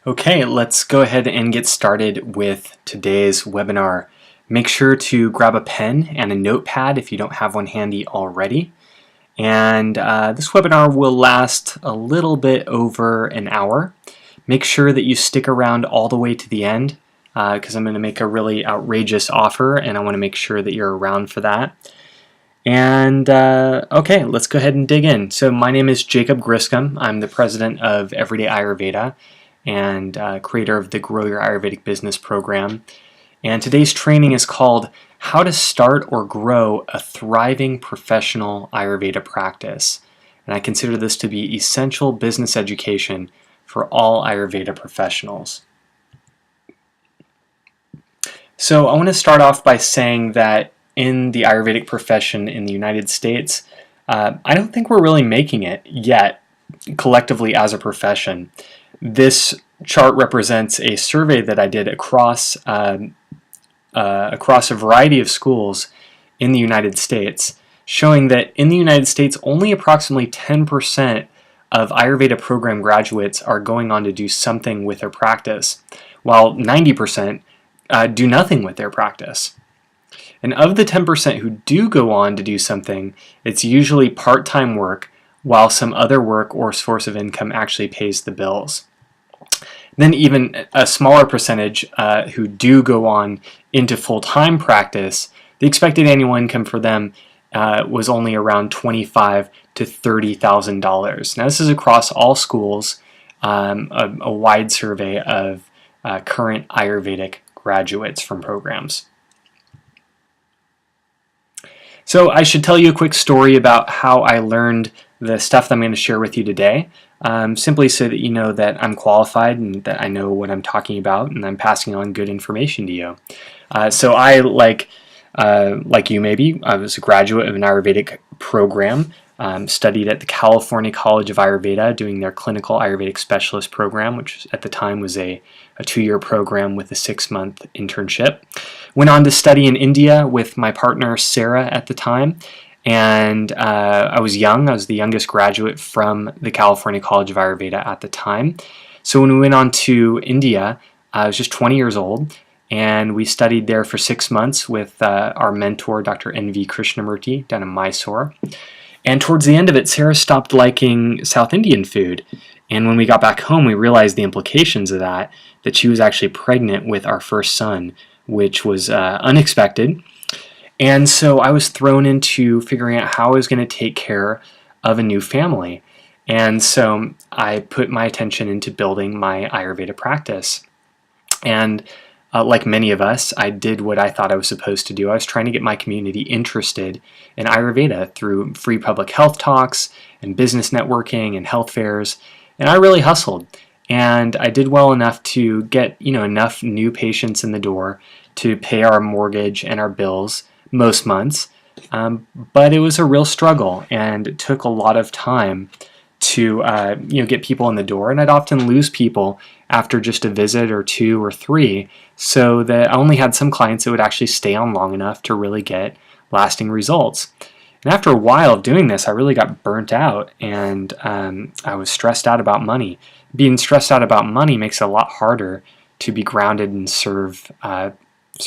Okay, let's go ahead and get started with today's webinar. Make sure to grab a pen and a notepad if you don't have one handy already. And this webinar will last a little bit over an hour. Make sure that you stick around all the way to the end because I'm going to make a really outrageous offer and I want to make sure that you're around for that. And okay, let's go ahead and dig in. So my name is Jacob Griscom. I'm the president of Everyday Ayurveda and creator of the Grow Your Ayurvedic Business program. And today's training is called How to Start or Grow a Thriving Professional Ayurveda Practice. And I consider this to be essential business education for all Ayurveda professionals. So I want to start off by saying that in the Ayurvedic profession in the United States, I don't think we're really making it yet collectively as a profession. This chart represents a survey that I did across a variety of schools in the United States, showing that in the United States only approximately 10% of Ayurveda program graduates are going on to do something with their practice, while 90% do nothing with their practice. And of the 10% who do go on to do something, it's usually part-time work while some other work or source of income actually pays the bills. Then even a smaller percentage who do go on into full-time practice, the expected annual income for them was only around $25,000 to $30,000. Now this is across all schools, a wide survey of current Ayurvedic graduates from programs. So I should tell you a quick story about how I learned the stuff that I'm going to share with you today, simply so that you know that I'm qualified and that I know what I'm talking about and I'm passing on good information to you. So I, like you maybe, I was a graduate of an Ayurvedic program, studied at the California College of Ayurveda doing their clinical Ayurvedic specialist program, which at the time was a 2-year program with a 6-month internship. Went on to study in India with my partner Sarah at the time, and I was young. I was the youngest graduate from the California College of Ayurveda at the time. So when we went on to India, I was just 20 years old, and we studied there for 6 months with our mentor, Dr. N.V. Krishnamurti, down in Mysore. And towards the end of it, Sarah stopped liking South Indian food. And when we got back home, we realized the implications of that she was actually pregnant with our first son, which was unexpected. And so I was thrown into figuring out how I was going to take care of a new family. And so I put my attention into building my Ayurveda practice. And like many of us, I did what I thought I was supposed to do. I was trying to get my community interested in Ayurveda through free public health talks and business networking and health fairs. And I really hustled. And I did well enough to get enough new patients in the door to pay our mortgage and our bills most months. But it was a real struggle, and it took a lot of time to get people in the door. And I'd often lose people after just a visit or 2 or 3, so that I only had some clients that would actually stay on long enough to really get lasting results. And after a while of doing this, I really got burnt out, and I was stressed out about money. Being stressed out about money makes it a lot harder to be grounded and serve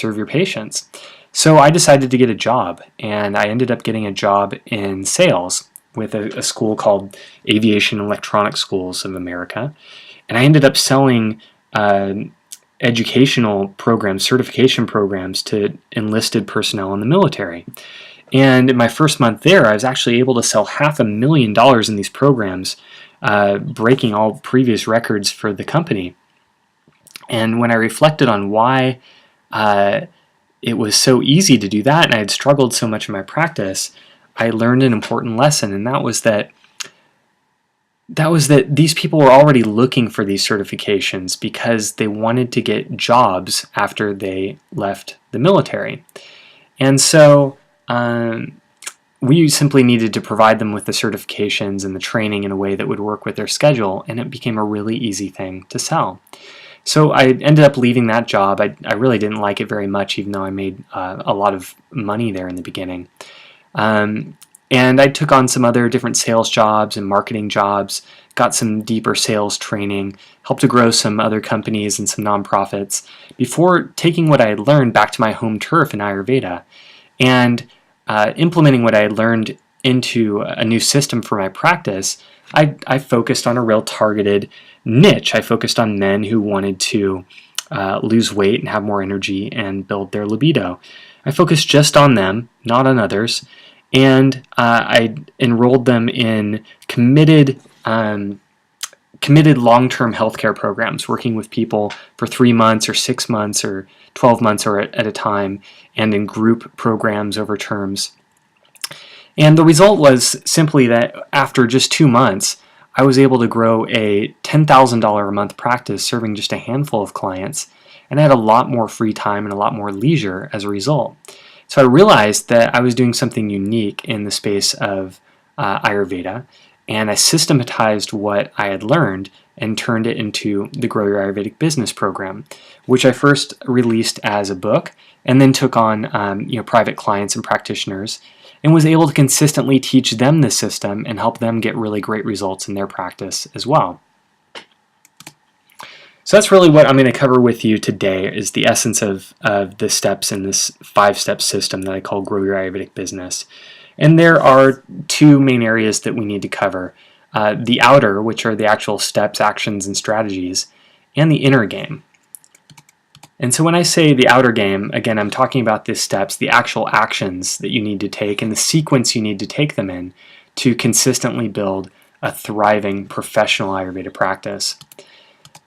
your patients. So I decided to get a job, and I ended up getting a job in sales with a school called Aviation and Electronics Schools of America. And I ended up selling educational programs, certification programs to enlisted personnel in the military. And in my first month there, I was actually able to sell $500,000 in these programs, breaking all previous records for the company. And when I reflected on why it was so easy to do that, and I had struggled so much in my practice, I learned an important lesson, and that was that these people were already looking for these certifications because they wanted to get jobs after they left the military. And so we simply needed to provide them with the certifications and the training in a way that would work with their schedule, and it became a really easy thing to sell. So I ended up leaving that job. I really didn't like it very much, even though I made a lot of money there in the beginning. And I took on some other different sales jobs and marketing jobs, got some deeper sales training, helped to grow some other companies and some nonprofits before taking what I had learned back to my home turf in Ayurveda and implementing what I had learned into a new system for my practice. I focused on a real targeted niche. I focused on men who wanted to lose weight and have more energy and build their libido. I focused just on them, not on others, and I enrolled them in committed long-term healthcare programs, working with people for 3 months or 6 months or 12 months or at a time, and in group programs over terms. And the result was simply that after just 2 months, I was able to grow a $10,000 a month practice serving just a handful of clients, and I had a lot more free time and a lot more leisure as a result. So I realized that I was doing something unique in the space of Ayurveda, and I systematized what I had learned and turned it into the Grow Your Ayurvedic Business program, which I first released as a book and then took on private clients and practitioners, and was able to consistently teach them the system and help them get really great results in their practice as well. So that's really what I'm going to cover with you today, is the essence of the steps in this 5-step system that I call Grow Your Ayurvedic Business. And there are 2 main areas that we need to cover. The outer, which are the actual steps, actions, and strategies, and the inner game. And so when I say the outer game, again, I'm talking about the steps, the actual actions that you need to take, and the sequence you need to take them in to consistently build a thriving professional Ayurveda practice.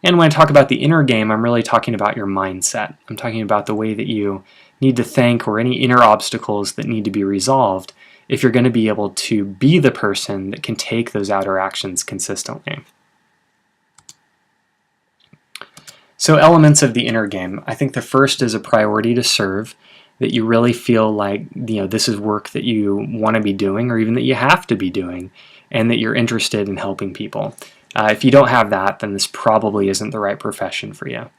And when I talk about the inner game, I'm really talking about your mindset. I'm talking about the way that you need to think, or any inner obstacles that need to be resolved if you're going to be able to be the person that can take those outer actions consistently. So elements of the inner game. I think the first is a priority to serve, that you really feel like this is work that you want to be doing, or even that you have to be doing, and that you're interested in helping people. If you don't have that, then this probably isn't the right profession for you.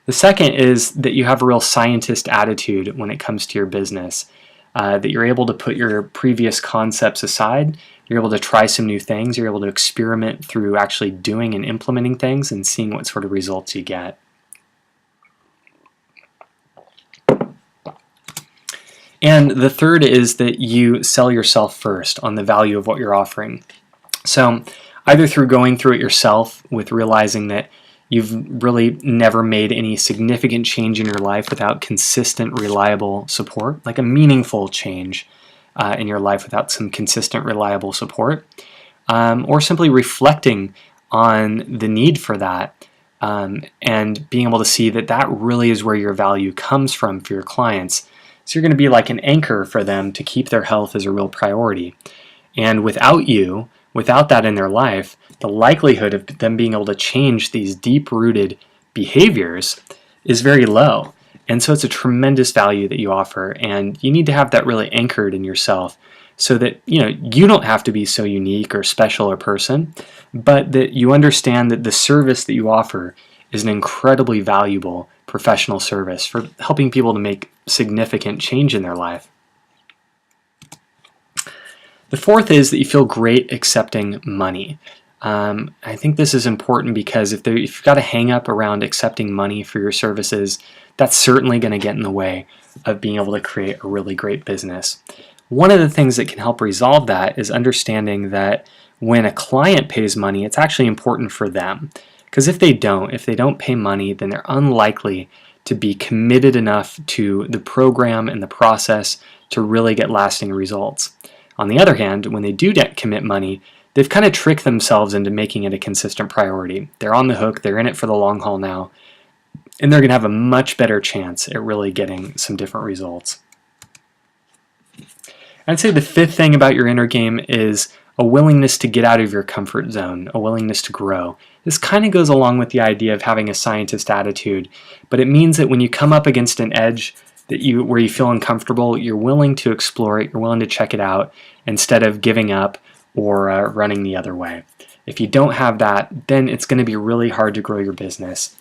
The second is that you have a real scientist attitude when it comes to your business, that you're able to put your previous concepts aside, you're able to try some new things, you're able to experiment through actually doing and implementing things and seeing what sort of results you get. And the third is that you sell yourself first on the value of what you're offering. So either through going through it yourself with realizing that you've really never made any significant change in your life without consistent, reliable support, like a meaningful change in your life without some consistent, reliable support, or simply reflecting on the need for that and being able to see that that really is where your value comes from for your clients. So you're going to be like an anchor for them to keep their health as a real priority. And without you, without that in their life, the likelihood of them being able to change these deep-rooted behaviors is very low. And so it's a tremendous value that you offer, and you need to have that really anchored in yourself so that you don't have to be so unique or special a person, but that you understand that the service that you offer is an incredibly valuable professional service for helping people to make significant change in their life. The fourth is that you feel great accepting money. I think this is important because if you've got a hang-up around accepting money for your services, that's certainly going to get in the way of being able to create a really great business. One of the things that can help resolve that is understanding that when a client pays money, it's actually important for them. Because if they don't pay money, then they're unlikely to be committed enough to the program and the process to really get lasting results. On the other hand, when they do commit money, they've kind of tricked themselves into making it a consistent priority. They're on the hook, they're in it for the long haul now, and they're going to have a much better chance at really getting some different results. I'd say the fifth thing about your inner game is a willingness to get out of your comfort zone, a willingness to grow. This kind of goes along with the idea of having a scientist attitude, but it means that when you come up against an edge where you feel uncomfortable, you're willing to explore it, you're willing to check it out instead of giving up or running the other way. If you don't have that, then it's going to be really hard to grow your business.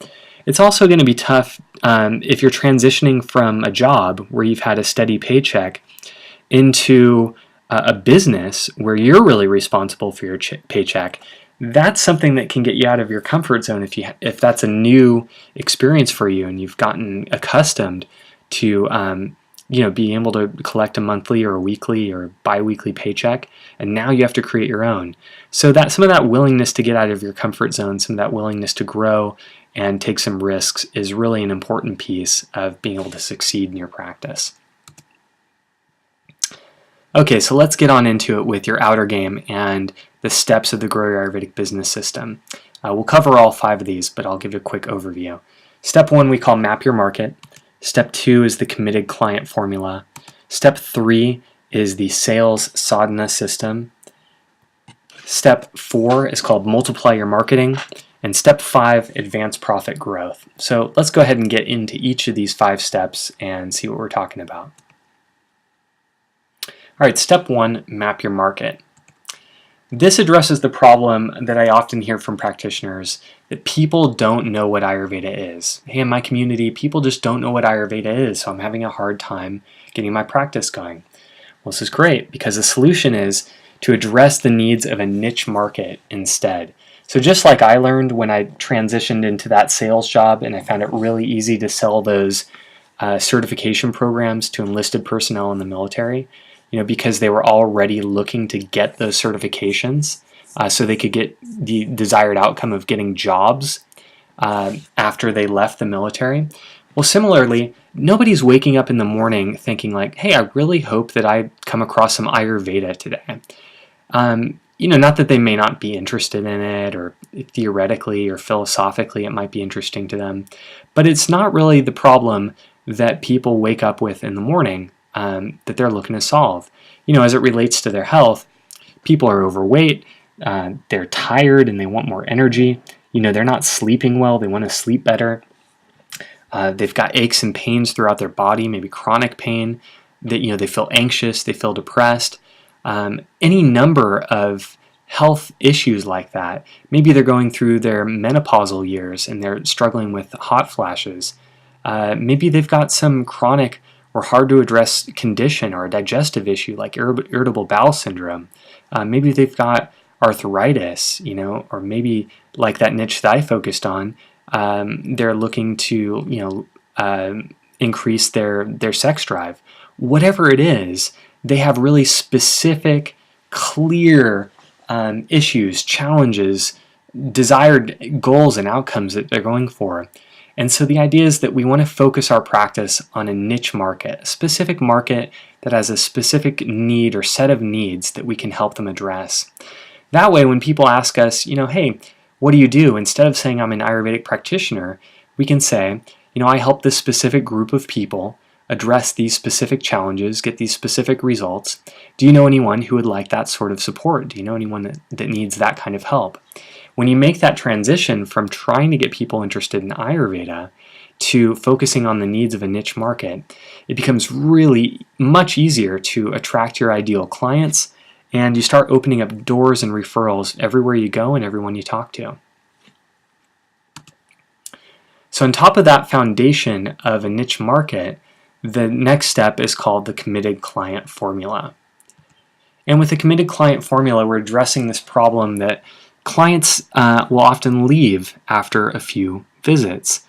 It's also going to be tough if you're transitioning from a job where you've had a steady paycheck into a business where you're really responsible for your paycheck, that's something that can get you out of your comfort zone if that's a new experience for you and you've gotten accustomed to being able to collect a monthly or a weekly or bi-weekly paycheck, and now you have to create your own. So that some of that willingness to get out of your comfort zone, some of that willingness to grow and take some risks is really an important piece of being able to succeed in your practice. Okay, so let's get on into it with your outer game and the steps of the Grow Your Ayurvedic Business system. We'll cover all 5 of these, but I'll give you a quick overview. Step 1 we call Map Your Market. Step 2 is the Committed Client Formula. Step 3 is the Sales Sadhana system. Step 4 is called Multiply Your Marketing. And Step 5, Advanced Profit Growth. So let's go ahead and get into each of these 5 steps and see what we're talking about. All right, Step 1, Map Your Market. This addresses the problem that I often hear from practitioners, that people don't know what Ayurveda is. Hey, in my community, people just don't know what Ayurveda is, so I'm having a hard time getting my practice going. Well, this is great, because the solution is to address the needs of a niche market instead. So just like I learned when I transitioned into that sales job and I found it really easy to sell those certification programs to enlisted personnel in the military, because they were already looking to get those certifications so they could get the desired outcome of getting jobs after they left the military. Well, similarly, nobody's waking up in the morning thinking like, hey, I really hope that I come across some Ayurveda today. Not that they may not be interested in it, or theoretically or philosophically it might be interesting to them, but it's not really the problem that people wake up with in the morning that they're looking to solve. As it relates to their health, people are overweight, they're tired and they want more energy. They're not sleeping well, they want to sleep better. They've got aches and pains throughout their body, maybe chronic pain. They feel anxious, they feel depressed. Any number of health issues like that. Maybe they're going through their menopausal years and they're struggling with hot flashes. Maybe they've got some chronic or hard to address condition or a digestive issue like irritable bowel syndrome. Maybe they've got arthritis, or maybe like that niche that I focused on, they're looking to, increase their sex drive. Whatever it is, they have really specific, clear issues, challenges, desired goals and outcomes that they're going for. And so the idea is that we want to focus our practice on a niche market, a specific market that has a specific need or set of needs that we can help them address. That way, when people ask us, hey, what do you do? Instead of saying I'm an Ayurvedic practitioner, we can say, I help this specific group of people address these specific challenges, get these specific results. Do you know anyone who would like that sort of support? Do you know anyone that needs that kind of help? When you make that transition from trying to get people interested in Ayurveda to focusing on the needs of a niche market, it becomes really much easier to attract your ideal clients, and you start opening up doors and referrals everywhere you go and everyone you talk to. So on top of that foundation of a niche market, the next step is called the Committed Client Formula. And with the Committed Client Formula, we're addressing this problem that clients will often leave after a few visits.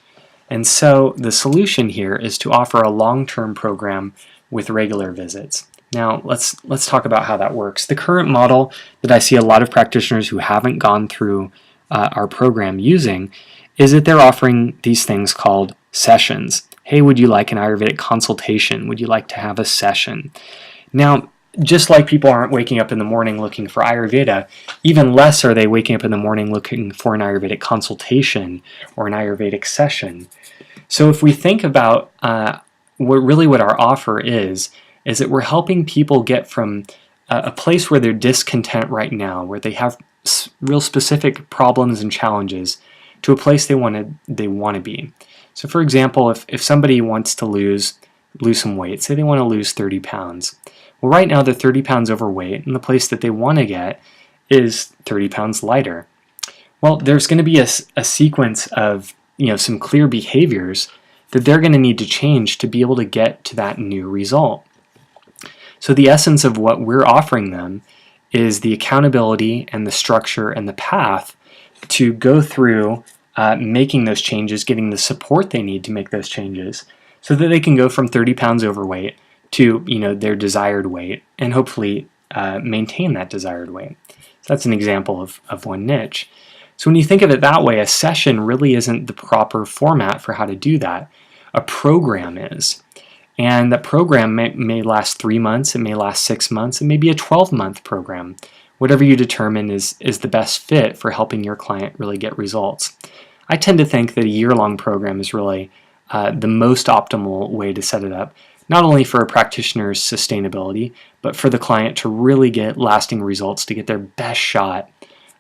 And so the solution here is to offer a long-term program with regular visits. Now let's talk about how that works. The current model that I see a lot of practitioners who haven't gone through our program using is that they're offering these things called sessions. Hey, would you like an Ayurvedic consultation? Would you like to have a session? Now, just like people aren't waking up in the morning looking for Ayurveda, even less are they waking up in the morning looking for an Ayurvedic consultation or an Ayurvedic session. So if we think about what our offer is that we're helping people get from a place where they're discontent right now, where they have real specific problems and challenges, to a place they want to be. So for example, if somebody wants to lose some weight, say they want to lose 30 pounds. Well, right now they're 30 pounds overweight, and the place that they want to get is 30 pounds lighter. Well, there's going to be a sequence of some clear behaviors that they're going to need to change to be able to get to that new result. So the essence of what we're offering them is the accountability and the structure and the path to go through making those changes, getting the support they need to make those changes, so that they can go from 30 pounds overweight to their desired weight, and hopefully maintain that desired weight. So that's an example of one niche. So when you think of it that way, a session really isn't the proper format for how to do that. A program is. And that program may last 3 months, it may last 6 months, it may be a 12-month program. Whatever you determine is the best fit for helping your client really get results. I tend to think that a year-long program is really the most optimal way to set it up, not only for a practitioner's sustainability, but for the client to really get lasting results, to get their best shot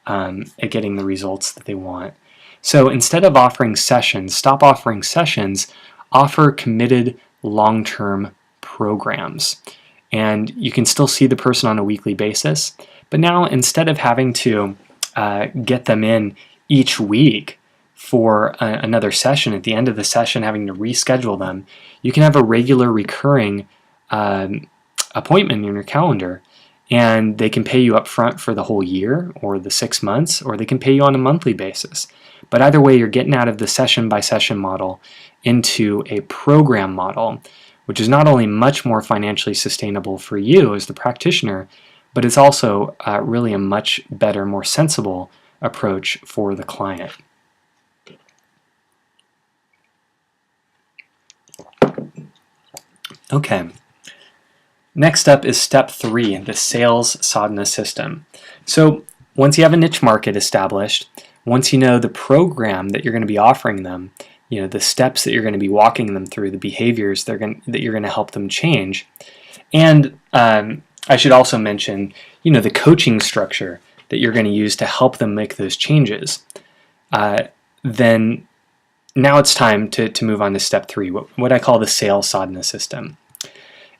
at getting the results that they want. So instead of offering sessions, stop offering sessions, offer committed long-term programs. And you can still see the person on a weekly basis, but now instead of having to get them in each week for another session, at the end of the session having to reschedule them, you can have a regular recurring appointment in your calendar, and they can pay you up front for the whole year or the 6 months, or they can pay you on a monthly basis. But either way, you're getting out of the session by session model into a program model, which is not only much more financially sustainable for you as the practitioner, but it's also really a much better, more sensible approach for the client. Okay, next up is step 3, the sales sadhana system. So once you have a niche market established, once you know the program that you're going to be offering them, the steps that you're going to be walking them through, the behaviors that you're going to help them change, and I should also mention, the coaching structure that you're going to use to help them make those changes, then now it's time to move on to step 3, what I call the sales sadhana system.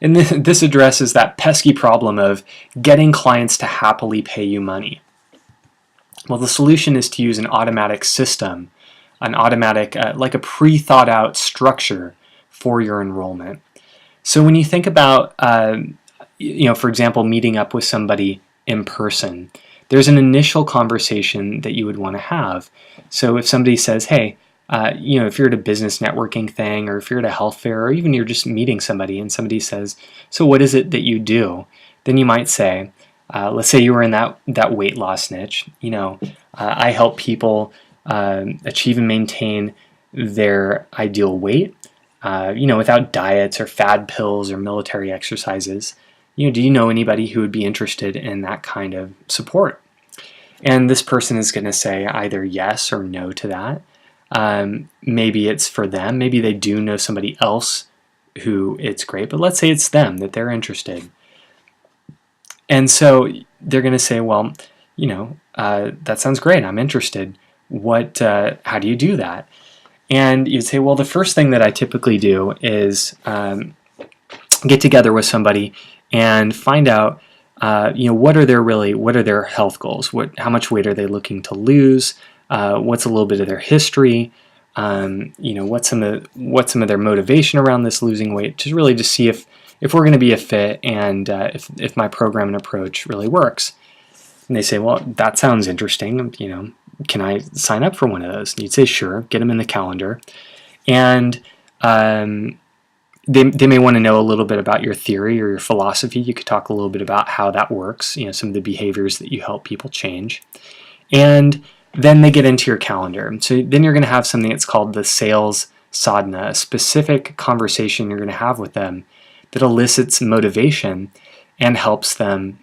And this addresses that pesky problem of getting clients to happily pay you money. Well, the solution is to use an automatic system, an automatic, like a pre-thought out structure for your enrollment. So when you think about, for example, meeting up with somebody in person, there's an initial conversation that you would want to have. So if somebody says, hey, if you're at a business networking thing, or if you're at a health fair, or even you're just meeting somebody and somebody says, so what is it that you do? Then you might say, let's say you were in that weight loss niche. I help people achieve and maintain their ideal weight, without diets or fad pills or military exercises. Do you know anybody who would be interested in that kind of support? And this person is going to say either yes or no to that. Maybe it's for them. Maybe they do know somebody else who it's great, but let's say it's them, that they're interested. And so they're going to say, well, that sounds great. I'm interested. How do you do that? And you'd say, well, the first thing that I typically do is get together with somebody and find out, what are their health goals? How much weight are they looking to lose? What's a little bit of their history? What's some of their motivation around this losing weight? To really just see if we're going to be a fit, and if my program and approach really works. And they say, well, that sounds interesting. Can I sign up for one of those? And you'd say, sure. Get them in the calendar, and they may want to know a little bit about your theory or your philosophy. You could talk a little bit about how that works. Some of the behaviors that you help people change, and then they get into your calendar. So then you're going to have something that's called the sales sadhana, a specific conversation you're going to have with them that elicits motivation and helps them,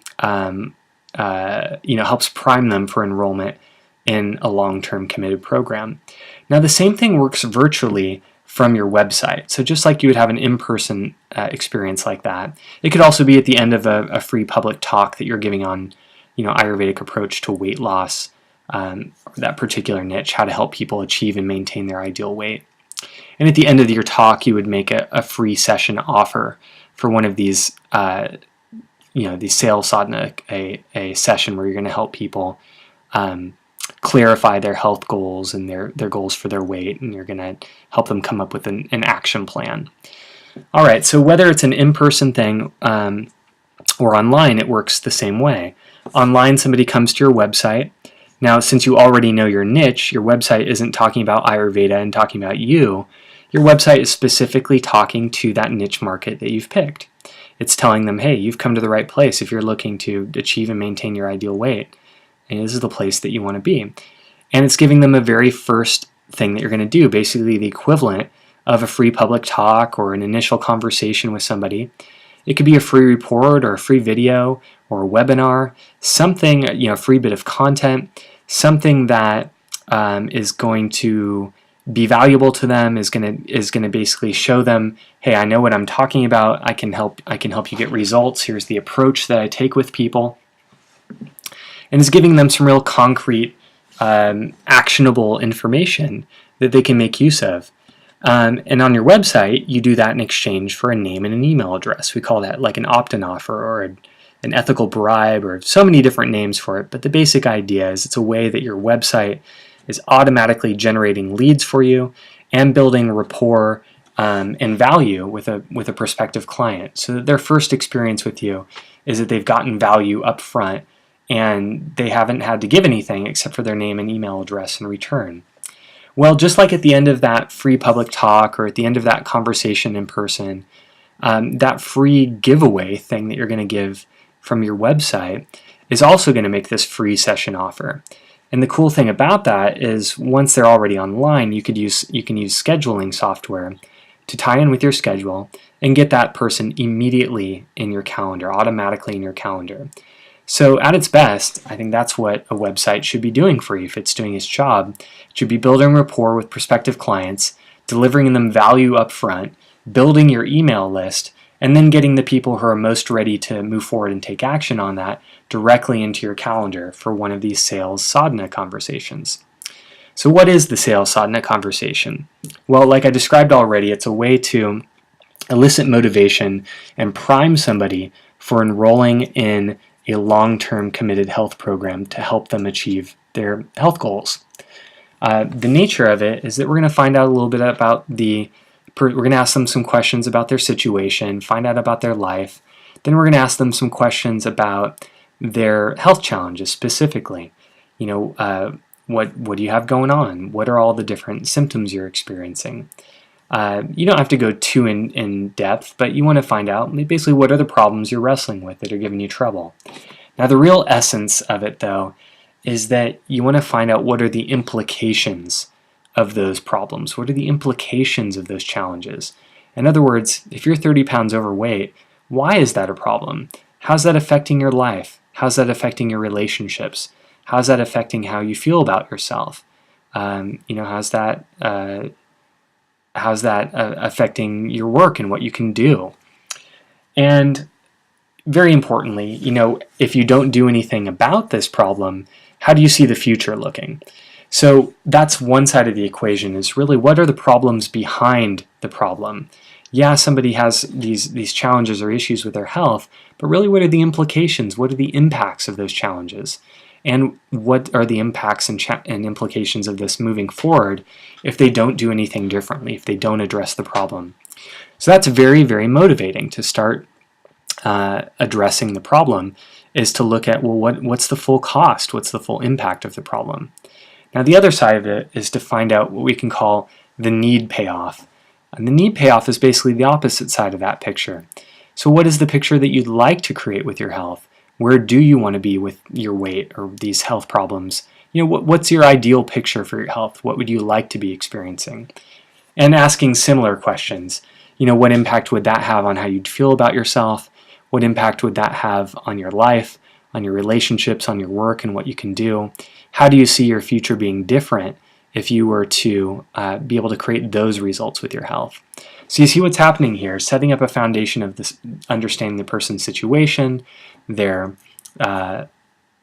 helps prime them for enrollment in a long-term committed program. Now, the same thing works virtually from your website. So just like you would have an in-person experience like that, it could also be at the end of a free public talk that you're giving on, Ayurvedic approach to weight loss, that particular niche, how to help people achieve and maintain their ideal weight. And at the end of your talk, you would make a free session offer for one of these, these sales sadhana, a session where you're going to help people clarify their health goals and their goals for their weight, and you're going to help them come up with an action plan. All right, so whether it's an in-person thing Or online, it works the same way. Online, somebody comes to your website. Now, since you already know your niche, your website isn't talking about Ayurveda and talking about you. Your website is specifically talking to that niche market that you've picked. It's telling them, hey, you've come to the right place if you're looking to achieve and maintain your ideal weight. And this is the place that you want to be. And it's giving them a very first thing that you're going to do, basically the equivalent of a free public talk or an initial conversation with somebody. It could be a free report or a free video or a webinar, something, a free bit of content, something that is going to be valuable to them, is going to basically show them, hey, I know what I'm talking about. I can help you get results. Here's the approach that I take with people. And it's giving them some real concrete, actionable information that they can make use of. And on your website, you do that in exchange for a name and an email address. We call that like an opt-in offer or an ethical bribe, or so many different names for it. But the basic idea is it's a way that your website is automatically generating leads for you and building rapport and value with a prospective client, so that their first experience with you is that they've gotten value up front and they haven't had to give anything except for their name and email address in return. Well, just like at the end of that free public talk or at the end of that conversation in person, that free giveaway thing that you're going to give from your website is also going to make this free session offer. And the cool thing about that is once they're already online, you can use scheduling software to tie in with your schedule and get that person immediately in your calendar, automatically in your calendar. So at its best, I think that's what a website should be doing for you if it's doing its job. It should be building rapport with prospective clients, delivering them value up front, building your email list, and then getting the people who are most ready to move forward and take action on that directly into your calendar for one of these sales sadhana conversations. So what is the sales sadhana conversation? Well, like I described already, it's a way to elicit motivation and prime somebody for enrolling in a long-term committed health program to help them achieve their health goals. The nature of it is that we're going to find out a little bit about we're going to ask them some questions about their situation, find out about their life. Then we're going to ask them some questions about their health challenges specifically. What do you have going on? What are all the different symptoms you're experiencing? You don't have to go too in depth, but you want to find out basically what are the problems you're wrestling with that are giving you trouble. Now, the real essence of it, though, is that you want to find out what are the implications of those problems. What are the implications of those challenges? In other words, if you're 30 pounds overweight, why is that a problem? How's that affecting your life? How's that affecting your relationships? How's that affecting how you feel about yourself? How's that affecting your work and what you can do? And very importantly, if you don't do anything about this problem, how do you see the future looking? So that's one side of the equation, is really what are the problems behind the problem? Yeah, somebody has these challenges or issues with their health, but really what are the implications? What are the impacts of those challenges? And what are the impacts and implications of this moving forward if they don't do anything differently, if they don't address the problem? So that's very, very motivating to start addressing the problem, is to look at, well, what's the full cost? What's the full impact of the problem? Now, the other side of it is to find out what we can call the need payoff. And the need payoff is basically the opposite side of that picture. So what is the picture that you'd like to create with your health? Where do you want to be with your weight or these health problems? What's your ideal picture for your health? What would you like to be experiencing? And asking similar questions. What impact would that have on how you'd feel about yourself? What impact would that have on your life, on your relationships, on your work, and what you can do? How do you see your future being different if you were to be able to create those results with your health? So you see what's happening here, setting up a foundation of this, understanding the person's situation, their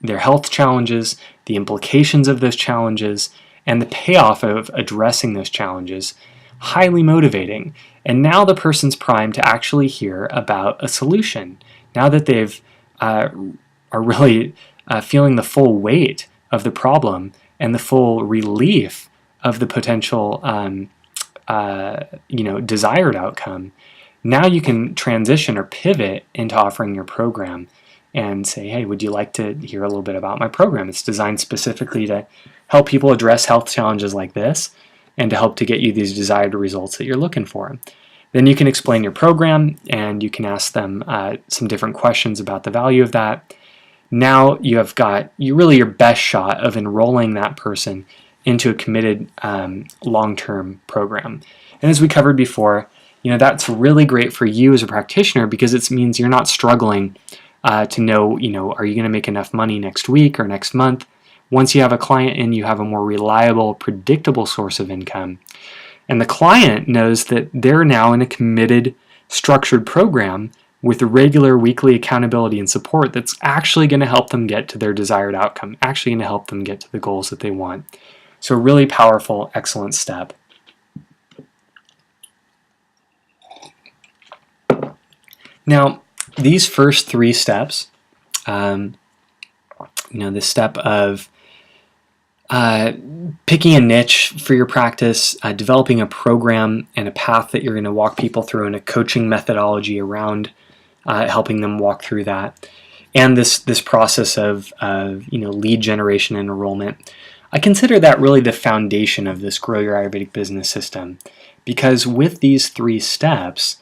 health challenges, the implications of those challenges, and the payoff of addressing those challenges. Highly motivating. And now the person's primed to actually hear about a solution. Now that they've are really feeling the full weight of the problem and the full relief of the potential desired outcome, Now you can transition or pivot into offering your program and say, hey, would you like to hear a little bit about my program? It's designed specifically to help people address health challenges like this and to help to get you these desired results that you're looking for. Then you can explain your program and you can ask them some different questions about the value of that. Now you have got really your best shot of enrolling that person into a committed long-term program. And as we covered before, that's really great for you as a practitioner because it means you're not struggling to know, are you going to make enough money next week or next month? Once you have a client in, you have a more reliable, predictable source of income. And the client knows that they're now in a committed, structured program with regular weekly accountability and support that's actually going to help them get to their desired outcome, actually going to help them get to the goals that they want. So a really powerful, excellent step. Now, these first 3 steps, the step of picking a niche for your practice, developing a program and a path that you're going to walk people through, and a coaching methodology around helping them walk through that, and this process of lead generation and enrollment. I consider that really the foundation of this Grow Your Ayurvedic Business system, because with these 3 steps,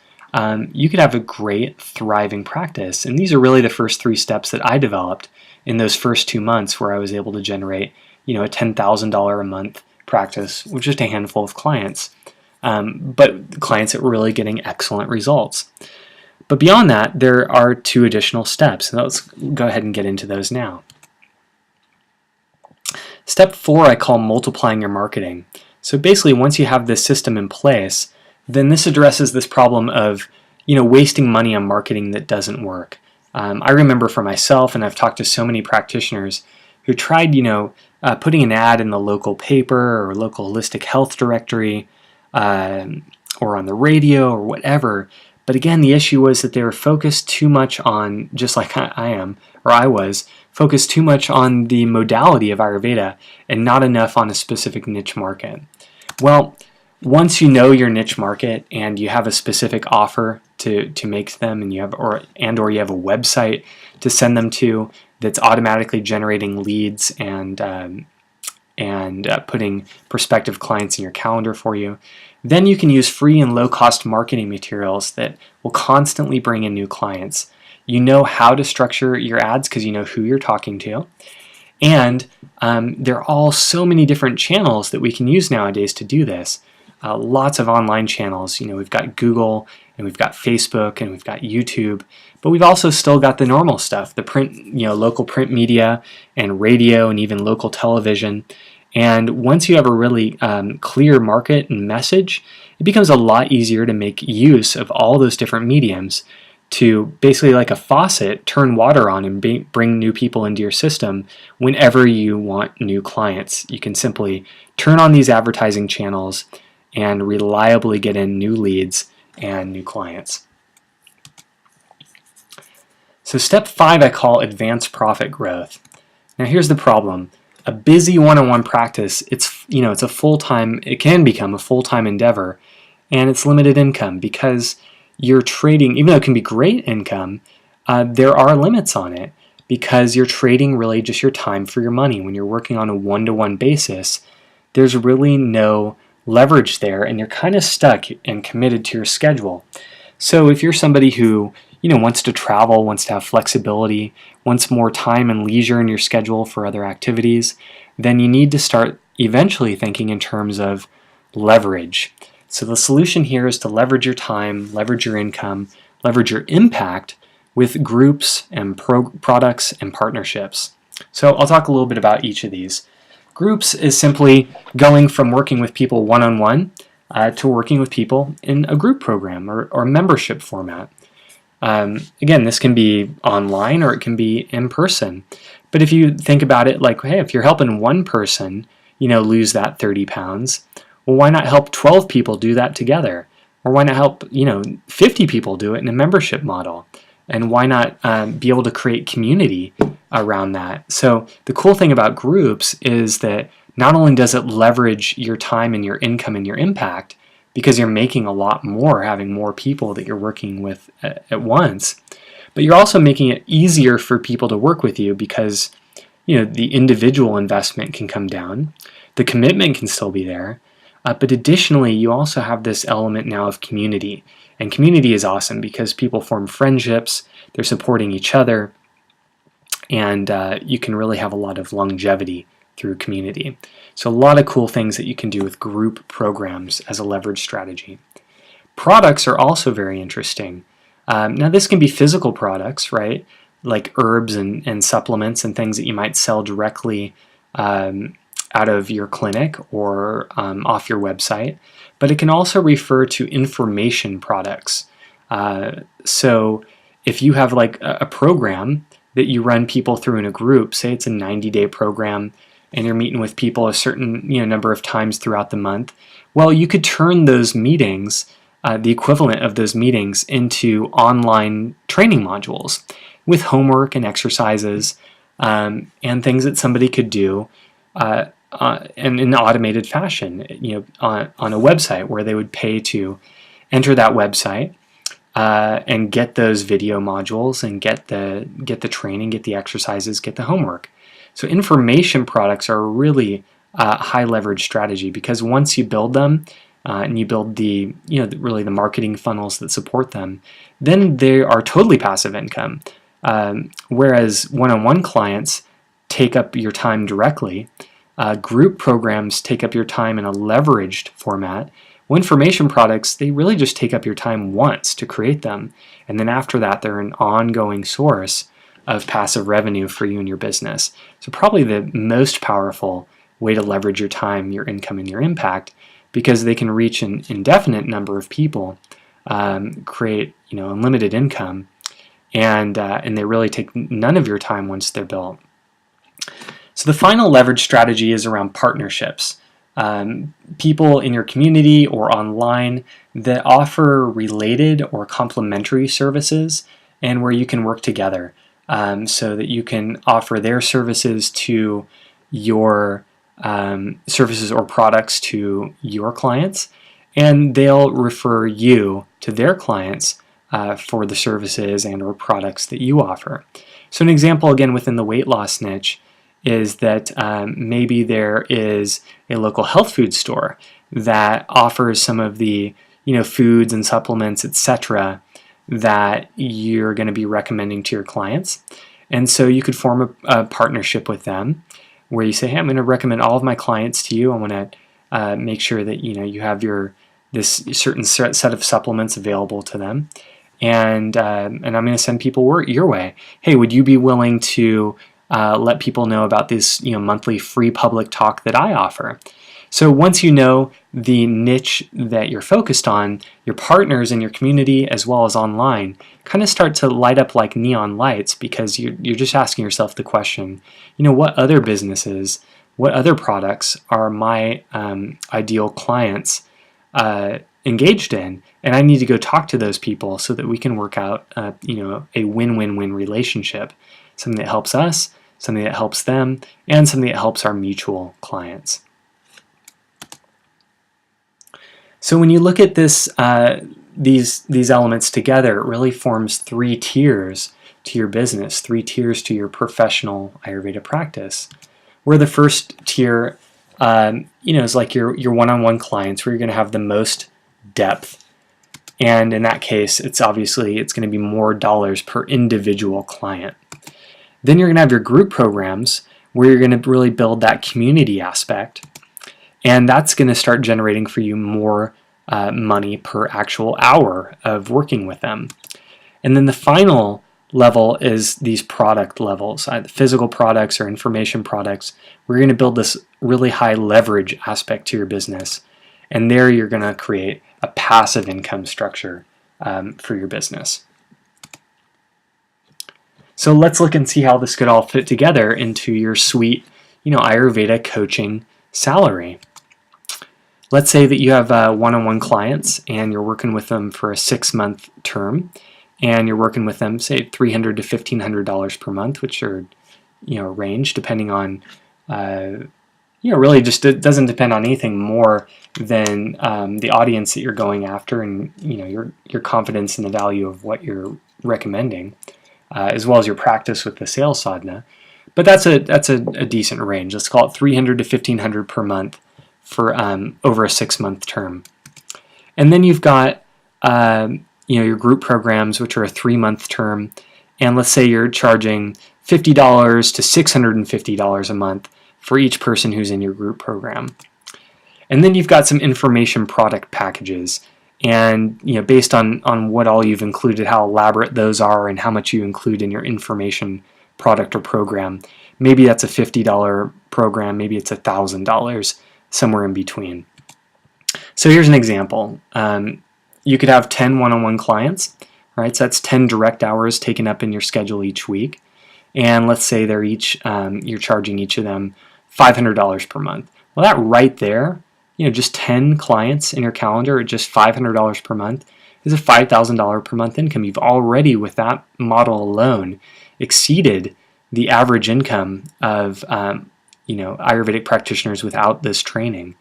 you could have a great, thriving practice. And these are really the first 3 steps that I developed in those first 2 months, where I was able to generate a $10,000 a month practice with just a handful of clients, but clients that were really getting excellent results. But beyond that, there are 2 additional steps, and let's go ahead and get into those now. Step 4 I call multiplying your marketing. So basically, once you have this system in place, then this addresses this problem of wasting money on marketing that doesn't work. I remember for myself, and I've talked to so many practitioners who tried putting an ad in the local paper or local holistic health directory or on the radio or whatever. But again, the issue was that they were focused too much on, just like I was, focused too much on the modality of Ayurveda and not enough on a specific niche market. Well, once you know your niche market and you have a specific offer to make to them, and you have or you have a website to send them to that's automatically generating leads and putting prospective clients in your calendar for you, then you can use free and low-cost marketing materials that will constantly bring in new clients. You know how to structure your ads because you know who you're talking to. And there are all so many different channels that we can use nowadays to do this. Lots of online channels. We've got Google, and we've got Facebook, and we've got YouTube, but we've also still got the normal stuff, the print, local print media and radio and even local television. And once you have a really clear market and message, it becomes a lot easier to make use of all those different mediums to basically, like a faucet, turn water on and bring new people into your system whenever you want new clients. You can simply turn on these advertising channels and reliably get in new leads and new clients. So step 5 I call advanced profit growth. Now here's the problem. A busy one-on-one practice, it can become a full-time endeavor, and it's limited income because you're trading, even though it can be great income, there are limits on it because you're trading really just your time for your money. When you're working on a one-to-one basis, there's really no leverage there, and you're kind of stuck and committed to your schedule. So if you're somebody who wants to travel, wants to have flexibility, wants more time and leisure in your schedule for other activities, then you need to start eventually thinking in terms of leverage. So the solution here is to leverage your time, leverage your income, leverage your impact with groups and products and partnerships. So I'll talk a little bit about each of these. Groups is simply going from working with people one-on-one to working with people in a group program or membership format. Again, this can be online or it can be in person. But if you think about it like, hey, if you're helping one person, lose that 30 pounds, well, why not help 12 people do that together? Or why not help, 50 people do it in a membership model? And why not be able to create community around that? So the cool thing about groups is that not only does it leverage your time and your income and your impact, because you're making a lot more, having more people that you're working with at once. But you're also making it easier for people to work with you because the individual investment can come down, the commitment can still be there, but additionally you also have this element now of community. And community is awesome because people form friendships, they're supporting each other, and you can really have a lot of longevity through community. So a lot of cool things that you can do with group programs as a leverage strategy. Products are also very interesting. Now this can be physical products, right? Like herbs and supplements and things that you might sell directly out of your clinic or off your website. But it can also refer to information products. So if you have like a program that you run people through in a group, say it's a 90-day program, and you're meeting with people a certain number of times throughout the month, well, you could turn those meetings, the equivalent of those meetings, into online training modules with homework and exercises and things that somebody could do in an automated fashion, on a website where they would pay to enter that website and get those video modules and get the training, get the exercises, get the homework. So information products are a really high leverage strategy because once you build them and you build really the marketing funnels that support them, then they are totally passive income. Whereas one-on-one clients take up your time directly, group programs take up your time in a leveraged format. Well, information products, they really just take up your time once to create them, and then after that they're an ongoing source of passive revenue for you and your business. So probably the most powerful way to leverage your time, your income, and your impact, because they can reach an indefinite number of people, create unlimited income, and they really take none of your time once they're built. So the final leverage strategy is around partnerships. People in your community or online that offer related or complementary services and where you can work together. So that you can offer their services to your services or products to your clients, and they'll refer you to their clients for the services and or products that you offer. So an example again within the weight loss niche is that maybe there is a local health food store that offers some of the foods and supplements, etc., that you're going to be recommending to your clients. And so you could form a partnership with them where you say, hey, I'm going to recommend all of my clients to you. I want to make sure that you have this certain set of supplements available to them, and I'm going to send people your way. Hey, would you be willing to let people know about this monthly free public talk that I offer? So once you know the niche that you're focused on, your partners in your community as well as online kind of start to light up like neon lights, because you're just asking yourself the question, what other businesses, what other products are my ideal clients engaged in, and I need to go talk to those people so that we can work out a win-win-win relationship, something that helps us, something that helps them, and something that helps our mutual clients. So when you look at this, these elements together, it really forms 3 tiers to your business, 3 tiers to your professional Ayurveda practice. Where the first tier, is like your one-on-one clients, where you're going to have the most depth, and in that case, it's going to be more dollars per individual client. Then you're going to have your group programs, where you're going to really build that community aspect. And that's going to start generating for you more money per actual hour of working with them. And then the final level is these product levels, physical products or information products. We're going to build this really high leverage aspect to your business. And there you're going to create a passive income structure for your business. So let's look and see how this could all fit together into your sweet, Ayurveda coaching salary. Let's say that you have one-on-one clients and you're working with them for a 6-month term, and you're working with them, say, $300 to $1,500 per month, which are, range depending on really just it doesn't depend on anything more than the audience that you're going after, and your confidence in the value of what you're recommending, as well as your practice with the sales sadhana. But that's a decent range. Let's call it 300 to 1,500 per month for over a 6-month term. And then you've got your group programs, which are a 3-month term, and let's say you're charging $50 to $650 a month for each person who's in your group program. And then you've got some information product packages, and based on what all you've included, how elaborate those are, and how much you include in your information product or program. Maybe that's a $50 program, maybe it's $1,000, somewhere in between. So here's an example. You could have 10 one-on-one clients, right? So that's 10 direct hours taken up in your schedule each week. And let's say they're each, you're charging each of them $500 per month. Well, that right there, just 10 clients in your calendar at just $500 per month is a $5,000 per month income. You've already, with that model alone, exceeded the average income of Ayurvedic practitioners without this training,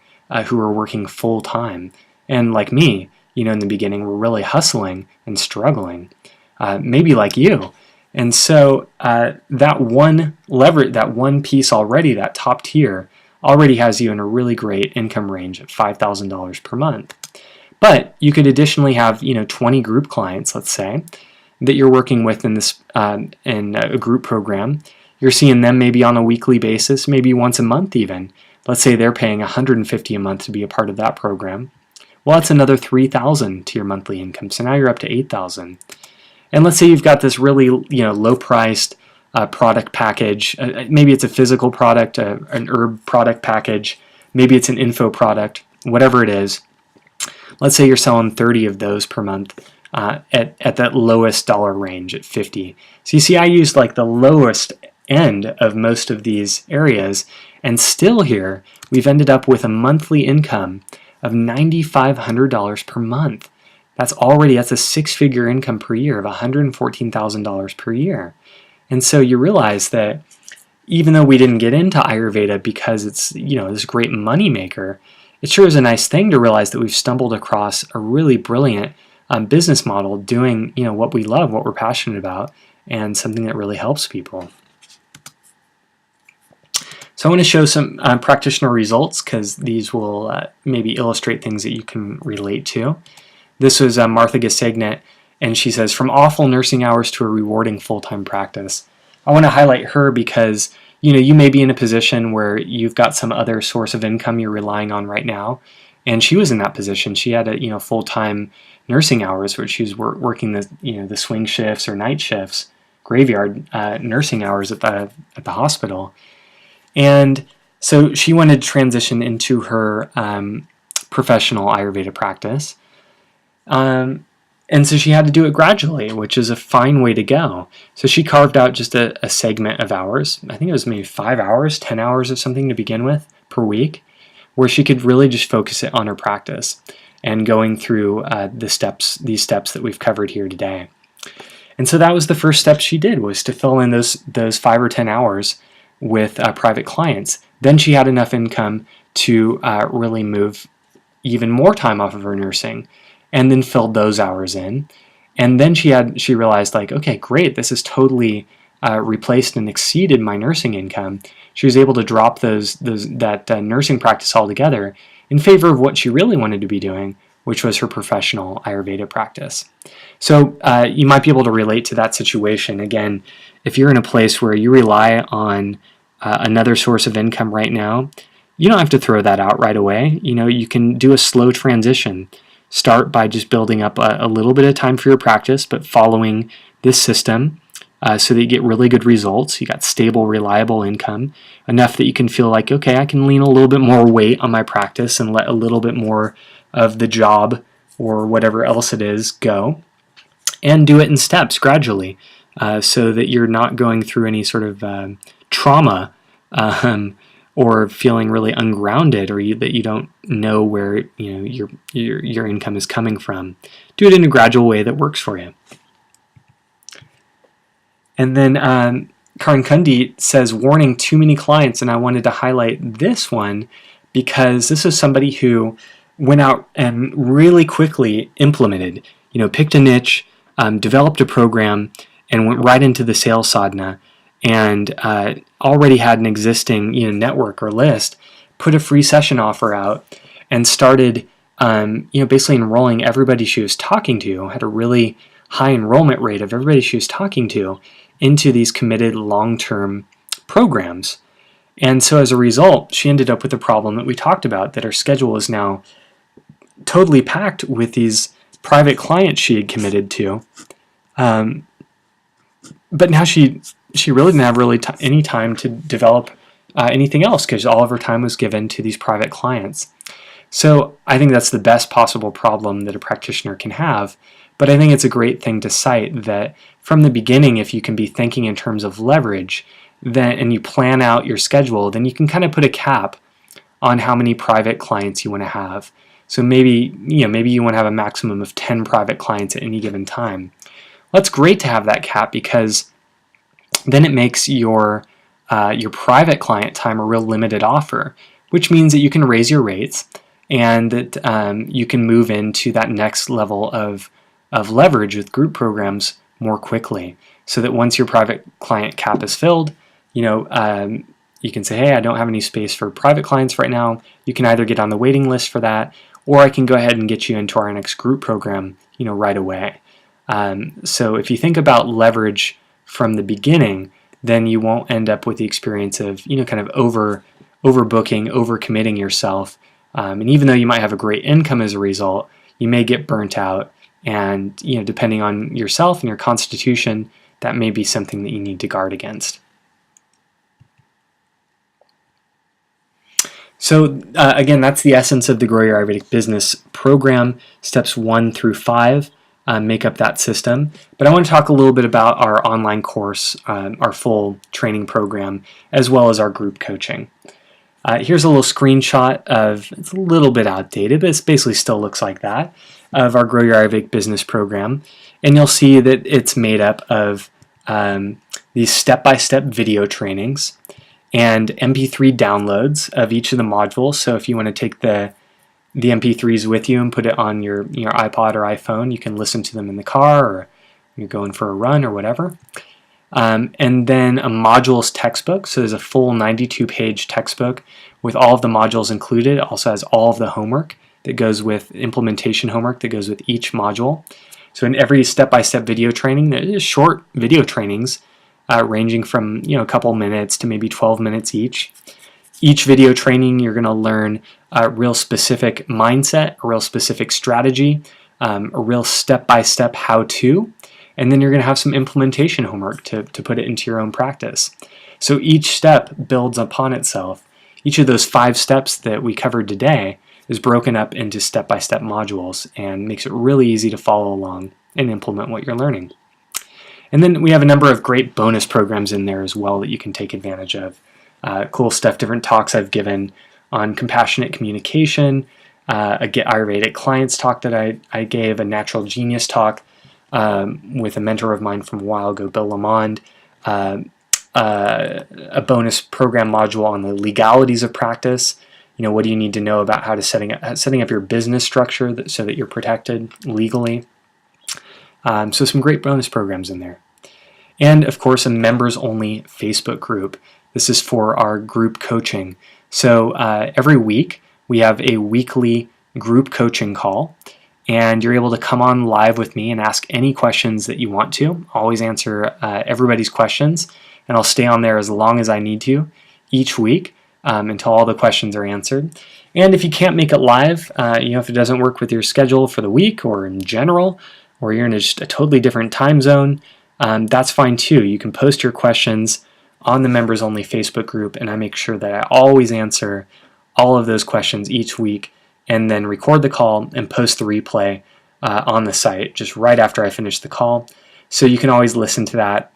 who are working full time. And like me, in the beginning, we're really hustling and struggling, maybe like you. And so that one piece already, that top tier, already has you in a really great income range of $5,000 per month. But you could additionally have 20 group clients, let's say, that you're working with in this in a group program. You're seeing them maybe on a weekly basis, maybe once a month even. Let's say they're paying $150 a month to be a part of that program. Well, that's another $3,000 to your monthly income. So now you're up to $8,000. And let's say you've got this really low-priced product package. Maybe it's a physical product, an herb product package. Maybe it's an info product, whatever it is. Let's say you're selling 30 of those per month at that lowest dollar range at 50. So you see, I used like the lowest end of most of these areas, and still here we've ended up with a monthly income of $9,500 per month. That's a six-figure income per year of $114,000 per year. And so you realize that even though we didn't get into Ayurveda because it's this great money maker, it sure is a nice thing to realize that we've stumbled across a really brilliant business model doing what we love, what we're passionate about, and something that really helps people. So I want to show some practitioner results because these will maybe illustrate things that you can relate to. This was Martha Gasignet, and she says, from awful nursing hours to a rewarding full-time practice. I want to highlight her because you may be in a position where you've got some other source of income you're relying on right now, and she was in that position. She had a full-time nursing hours where she was working the swing shifts or night shifts, graveyard nursing hours at the hospital. And so she wanted to transition into her professional Ayurveda practice. And so she had to do it gradually, which is a fine way to go. So she carved out just a segment of hours. I think it was maybe 5 hours, 10 hours of something to begin with per week, where she could really just focus it on her practice and going through these steps that we've covered here today. And so that was the first step she did, was to fill in those 5 or 10 hours with private clients. Then she had enough income to really move even more time off of her nursing, and then filled those hours in. And then she realized, like, okay, great, this has totally replaced and exceeded my nursing income. She was able to drop that nursing practice altogether in favor of what she really wanted to be doing, which was her professional Ayurveda practice. So you might be able to relate to that situation. Again, if you're in a place where you rely on another source of income right now, you don't have to throw that out right away. You can do a slow transition. Start by just building up a little bit of time for your practice, but following this system so that you get really good results. You got stable, reliable income, enough that you can feel like, okay, I can lean a little bit more weight on my practice and let a little bit more of the job or whatever else it is go, and do it in steps gradually so that you're not going through any sort of trauma or feeling really ungrounded, or that you don't know where your income is coming from. Do it in a gradual way that works for you. And then Karan Kundi says, warning, too many clients, and I wanted to highlight this one because this is somebody who went out and really quickly implemented, picked a niche, developed a program, and went right into the sales sadhana, and already had an existing network or list, put a free session offer out, and started basically enrolling everybody she was talking to, had a really high enrollment rate of everybody she was talking to into these committed long-term programs. And so as a result, she ended up with the problem that we talked about, that her schedule is now totally packed with these private clients she had committed to. But now she really didn't have any time to develop anything else, because all of her time was given to these private clients. So I think that's the best possible problem that a practitioner can have. But I think it's a great thing to cite that from the beginning, if you can be thinking in terms of leverage, and you plan out your schedule, then you can kind of put a cap on how many private clients you want to have. So maybe you want to have a maximum of 10 private clients at any given time. Well, it's great to have that cap, because then it makes your private client time a real limited offer, which means that you can raise your rates and that you can move into that next level of leverage with group programs more quickly, so that once your private client cap is filled, you can say, hey, I don't have any space for private clients right now. You can either get on the waiting list for that, or I can go ahead and get you into our next group program, right away. So if you think about leverage from the beginning, then you won't end up with the experience of, kind of overbooking, overcommitting yourself. And even though you might have a great income as a result, you may get burnt out. And, depending on yourself and your constitution, that may be something that you need to guard against. So again, that's the essence of the Grow Your Ayurvedic Business program. Steps 1 through 5 make up that system. But I want to talk a little bit about our online course, our full training program, as well as our group coaching. Here's a little screenshot of, it's a little bit outdated, but it basically still looks like that, of our Grow Your Ayurvedic Business program. And you'll see that it's made up of these step-by-step video trainings and MP3 downloads of each of the modules. So if you want to take the MP3s with you and put it on your iPod or iPhone, you can listen to them in the car, or you're going for a run or whatever. And then a modules textbook. So there's a full 92-page textbook with all of the modules included. It also has all of the homework that goes with implementation homework that goes with each module. So in every step-by-step video training, there's short video trainings ranging from a couple minutes to maybe 12 minutes each. Each video training, you're going to learn a real specific mindset, a real specific strategy, a real step-by-step how-to, and then you're going to have some implementation homework to put it into your own practice. So each step builds upon itself. Each of those 5 steps that we covered today is broken up into step-by-step modules and makes it really easy to follow along and implement what you're learning. And then we have a number of great bonus programs in there as well that you can take advantage of. Cool stuff, different talks I've given on compassionate communication, a Get Ayurvedic Clients talk that I gave, a Natural Genius talk with a mentor of mine from a while ago, Bill Lamond, a bonus program module on the legalities of practice. What do you need to know about how to setting up your business structure so that you're protected legally. So some great bonus programs in there. And of course, a members-only Facebook group. This is for our group coaching. So every week, we have a weekly group coaching call, and you're able to come on live with me and ask any questions that you want to. I'll always answer everybody's questions, and I'll stay on there as long as I need to each week until all the questions are answered. And if you can't make it live, if it doesn't work with your schedule for the week or in general, or you're in just a totally different time zone, that's fine too. You can post your questions on the members only Facebook group, and I make sure that I always answer all of those questions each week, and then record the call and post the replay on the site just right after I finish the call. So you can always listen to that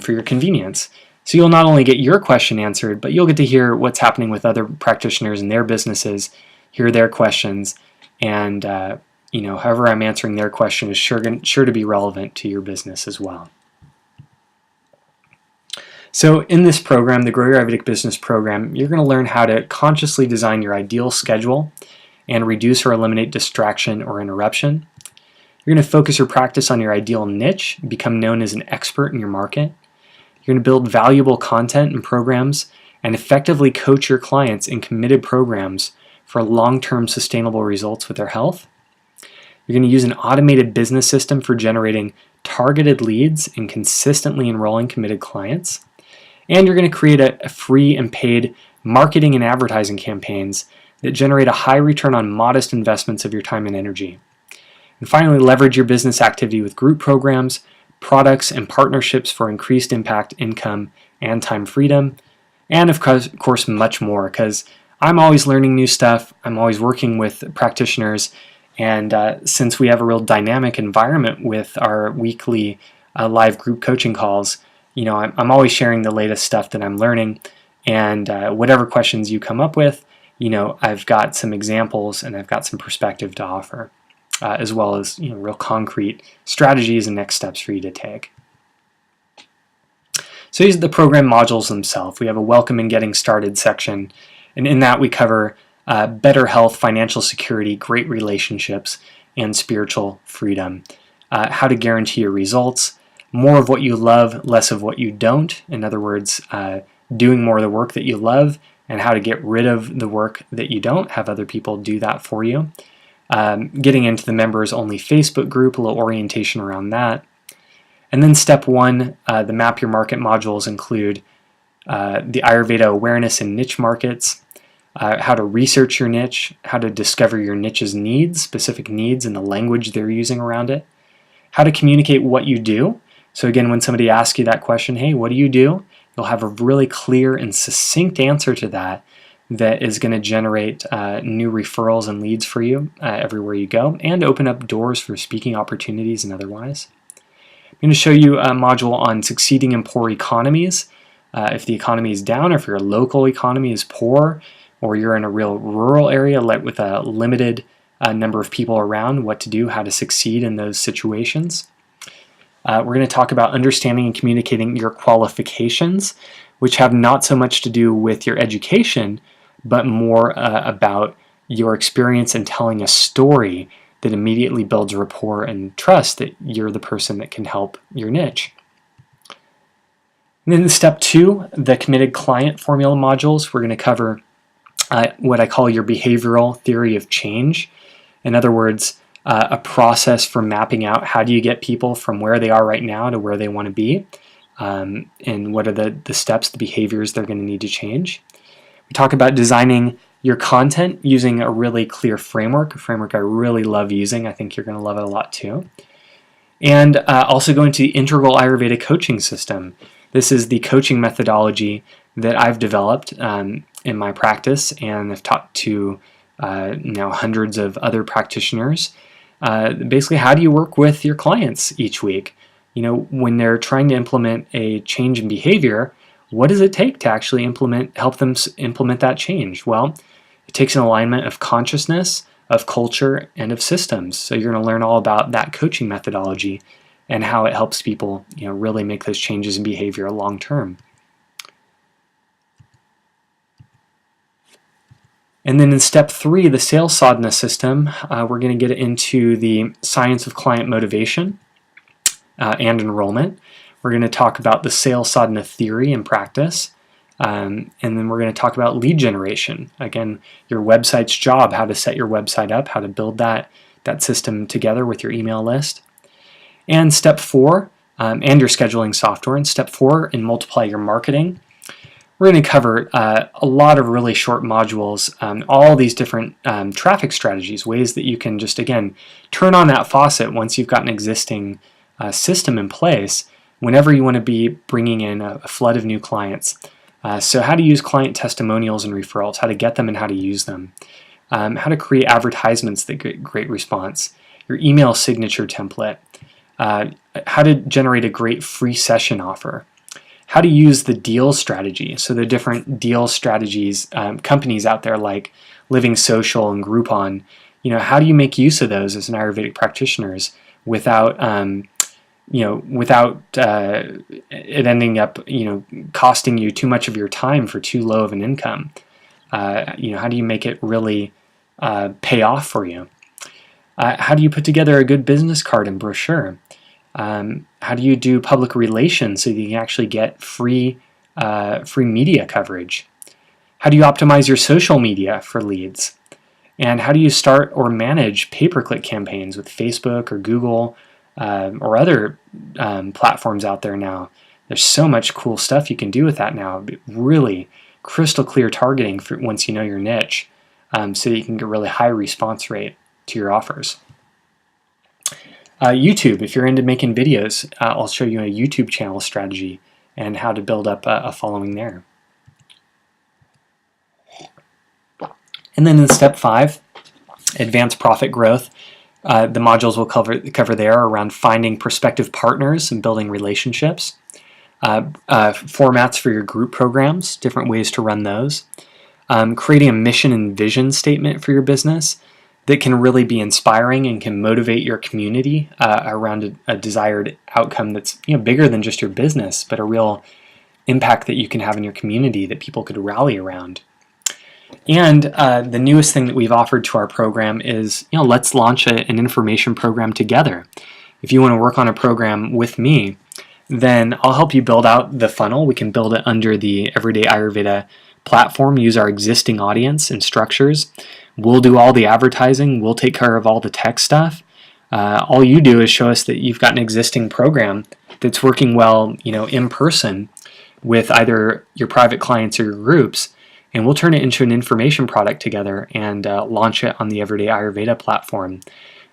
for your convenience. So you'll not only get your question answered, but you'll get to hear what's happening with other practitioners and their businesses, hear their questions, and however I'm answering their question is sure to be relevant to your business as well. So in this program, the Grow Your Ayurvedic Business program, you're going to learn how to consciously design your ideal schedule and reduce or eliminate distraction or interruption. You're going to focus your practice on your ideal niche, become known as an expert in your market. You're going to build valuable content and programs and effectively coach your clients in committed programs for long-term sustainable results with their health. You're going to use an automated business system for generating targeted leads and consistently enrolling committed clients. And you're going to create a free and paid marketing and advertising campaigns that generate a high return on modest investments of your time and energy. And finally, leverage your business activity with group programs, products, and partnerships for increased impact, income, and time freedom. And of course, much more, because I'm always learning new stuff. I'm always working with practitioners. And since we have a real dynamic environment with our weekly live group coaching calls, I'm always sharing the latest stuff that I'm learning, and whatever questions you come up with, I've got some examples and I've got some perspective to offer, as well as real concrete strategies and next steps for you to take. So these are the program modules themselves. We have a welcome and getting started section, and in that we cover better health, financial security, great relationships, and spiritual freedom. How to guarantee your results. More of what you love, less of what you don't. In other words, doing more of the work that you love, and how to get rid of the work that you don't, have other people do that for you. Getting into the members only Facebook group, a little orientation around that. And then step 1, the Map Your Market modules include the Ayurveda awareness in niche markets, how to research your niche, how to discover your niche's needs, specific needs, and the language they're using around it, how to communicate what you do. So again, when somebody asks you that question, hey, what do you do? You'll have a really clear and succinct answer to that is going to generate new referrals and leads for you everywhere you go, and open up doors for speaking opportunities and otherwise. I'm going to show you a module on succeeding in poor economies. If the economy is down, or if your local economy is poor, or you're in a real rural area with a limited number of people around, what to do, how to succeed in those situations. We're going to talk about understanding and communicating your qualifications, which have not so much to do with your education, but more about your experience in telling a story that immediately builds rapport and trust that you're the person that can help your niche. And then in step 2, the committed client formula modules, we're going to cover what I call your behavioral theory of change. In other words, a process for mapping out how do you get people from where they are right now to where they want to be, and what are the steps, the behaviors they're going to need to change. We talk about designing your content using a really clear framework, a framework I really love using. I think you're going to love it a lot too. And also go into the integral Ayurveda coaching system. This is the coaching methodology that I've developed in my practice, and I've taught to now hundreds of other practitioners. Basically, how do you work with your clients each week? When they're trying to implement a change in behavior, what does it take to actually help them implement that change? Well, it takes an alignment of consciousness, of culture, and of systems. So you're going to learn all about that coaching methodology and how it helps people, really make those changes in behavior long term. And then in step 3, the sales sadhana system, we're going to get into the science of client motivation and enrollment. We're going to talk about the sales sadhana theory and practice. And then we're going to talk about lead generation. Again, your website's job, how to set your website up, how to build that system together with your email list. And step 4, and your scheduling software. And step 4, in multiply your marketing. We're going to cover a lot of really short modules, all these different traffic strategies, ways that you can just, again, turn on that faucet once you've got an existing system in place whenever you want to be bringing in a flood of new clients. So how to use client testimonials and referrals, how to get them and how to use them, how to create advertisements that get great response, your email signature template, how to generate a great free session offer, how to use the deal strategy. So the different deal strategies, companies out there like Living Social and Groupon, how do you make use of those as an Ayurvedic practitioners without without it ending up, costing you too much of your time for too low of an income? How do you make it really pay off for you? How do you put together a good business card and brochure? How do you do public relations so you can actually get free media coverage? How do you optimize your social media for leads? And how do you start or manage pay-per-click campaigns with Facebook or Google or other platforms out there now? There's so much cool stuff you can do with that now. Really crystal clear targeting for once you know your niche, so that you can get really high response rate to your offers. YouTube, if you're into making videos, I'll show you a YouTube channel strategy and how to build up a following there. And then in step 5, advanced profit growth, the modules will cover there around finding prospective partners and building relationships, formats for your group programs, different ways to run those, creating a mission and vision statement for your business that can really be inspiring and can motivate your community around a desired outcome that's bigger than just your business, but a real impact that you can have in your community that people could rally around. And the newest thing that we've offered to our program is, let's launch an information program together. If you want to work on a program with me, then I'll help you build out the funnel. We can build it under the Everyday Ayurveda platform, use our existing audience and structures. We'll do all the advertising. We'll take care of all the tech stuff. All you do is show us that you've got an existing program that's working well, in person with either your private clients or your groups, and we'll turn it into an information product together and launch it on the Everyday Ayurveda platform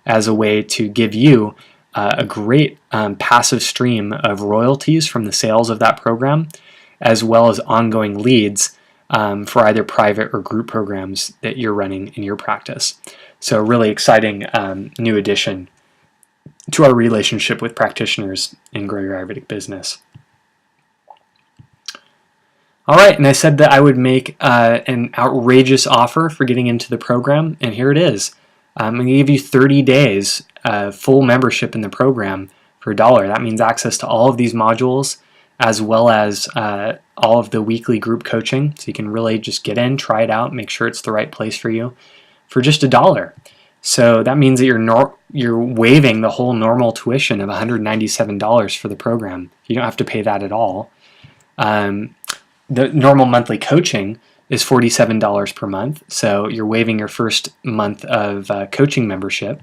as a way to give you a great passive stream of royalties from the sales of that program, as well as ongoing leads for either private or group programs that you're running in your practice. So a really exciting new addition to our relationship with practitioners in Grow Your Ayurvedic Business. All right, and I said that I would make an outrageous offer for getting into the program, and here it is. I'm going to give you 30 days full membership in the program for $1. That means access to all of these modules, as well as all of the weekly group coaching, so you can really just get in, try it out, make sure it's the right place for you, for just $1. So that means that you're waiving the whole normal tuition of $197 for the program. You don't have to pay that at all. The normal monthly coaching is $47 per month, so you're waiving your first month of coaching membership.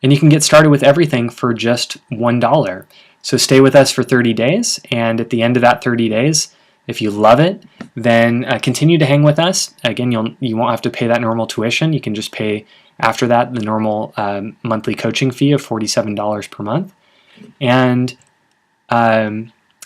And you can get started with everything for just $1. So stay with us for 30 days, and at the end of that 30 days, if you love it, then continue to hang with us. Again, you won't have to pay that normal tuition. You can just pay after that the normal monthly coaching fee of $47 per month. And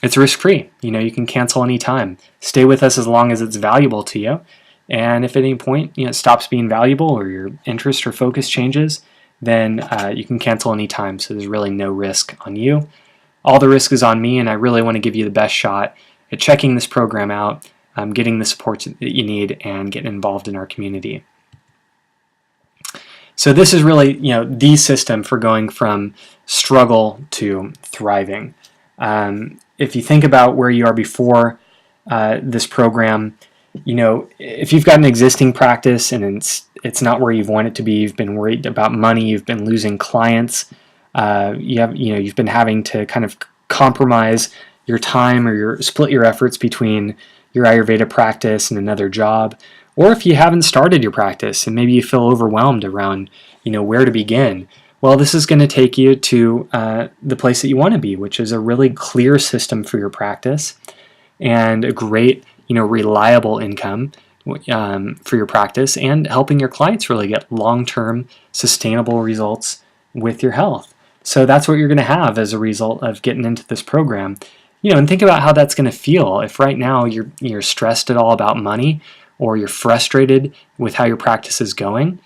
it's risk-free. You can cancel anytime. Stay with us as long as it's valuable to you. And if at any point it stops being valuable or your interest or focus changes, then you can cancel anytime. So there's really no risk on you. All the risk is on me, and I really want to give you the best shot at checking this program out, getting the support that you need, and getting involved in our community. So this is really the system for going from struggle to thriving. If you think about where you are before this program, if you've got an existing practice and it's not where you've wanted it to be, you've been worried about money, you've been losing clients, you've been having to kind of compromise your time or split your efforts between your Ayurveda practice and another job, or if you haven't started your practice and maybe you feel overwhelmed around where to begin. Well, this is going to take you to the place that you want to be, which is a really clear system for your practice and a great, reliable income for your practice, and helping your clients really get long-term sustainable results with your health. So that's what you're going to have as a result of getting into this program. And think about how that's going to feel if right now you're stressed at all about money, or you're frustrated with how your practice is going,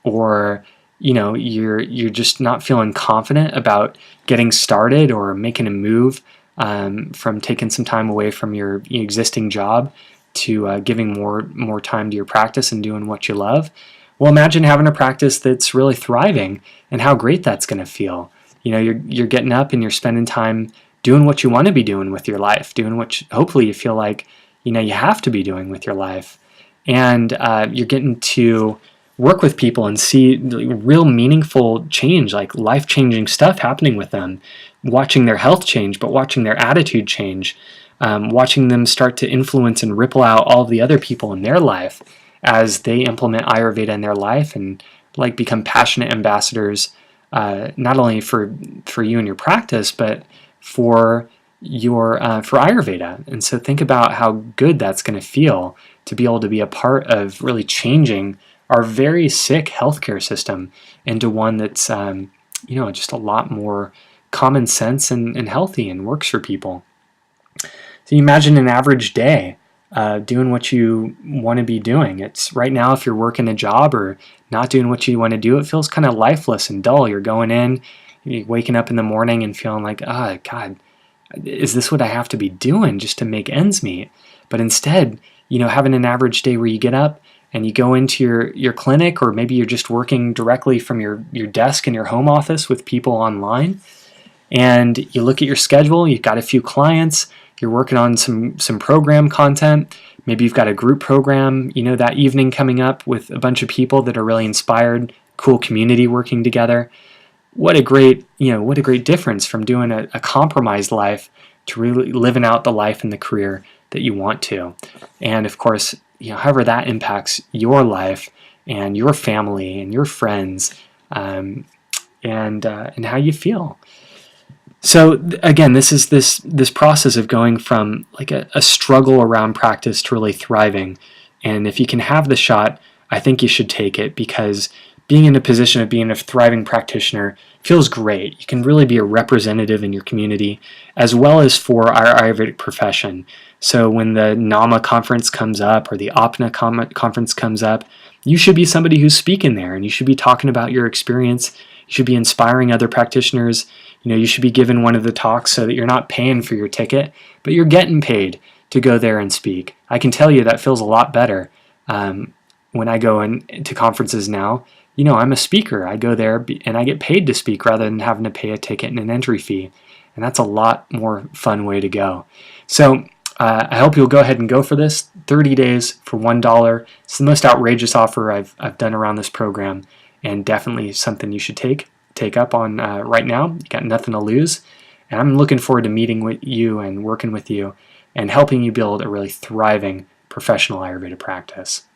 or you're just not feeling confident about getting started or making a move from taking some time away from your existing job to giving more time to your practice and doing what you love. Well, imagine having a practice that's really thriving and how great that's going to feel. You're getting up and you're spending time doing what you want to be doing with your life, doing what hopefully you feel like you have to be doing with your life, and you're getting to work with people and see real meaningful change, like life-changing stuff happening with them, watching their health change, but watching their attitude change, watching them start to influence and ripple out all of the other people in their life as they implement Ayurveda in their life and like become passionate ambassadors, not only for you and your practice, but for for Ayurveda. And so think about how good that's going to feel to be able to be a part of really changing our very sick healthcare system into one that's just a lot more common sense and healthy and works for people. So you imagine an average day doing what you want to be doing. It's right now, if you're working a job or not doing what you want to do, it feels kind of lifeless and dull. You're going in, you're waking up in the morning and feeling like, oh God, is this what I have to be doing just to make ends meet? But instead, having an average day where you get up and you go into your clinic, or maybe you're just working directly from your desk in your home office with people online, and you look at your schedule, you've got a few clients, you're working on some program content, maybe you've got a group program, that evening coming up with a bunch of people that are really inspired, cool community working together. What a great difference from doing a compromised life to really living out the life and the career that you want to. And of course, however that impacts your life and your family and your friends, and how you feel. So again, this is this process of going from like a struggle around practice to really thriving. And if you can have the shot, I think you should take it, because being in a position of being a thriving practitioner feels great. You can really be a representative in your community as well as for our Ayurvedic profession. So when the NAMA conference comes up or the APNA conference comes up, you should be somebody who's speaking there, and you should be talking about your experience. You should be inspiring other practitioners. You should be giving one of the talks so that you're not paying for your ticket, but you're getting paid to go there and speak. I can tell you that feels a lot better when I go into conferences now. I'm a speaker. I go there and I get paid to speak rather than having to pay a ticket and an entry fee. And that's a lot more fun way to go. So I hope you'll go ahead and go for this. 30 days for $1. It's the most outrageous offer I've done around this program, and definitely something you should take up on right now. You got nothing to lose. And I'm looking forward to meeting with you and working with you and helping you build a really thriving professional Ayurveda practice.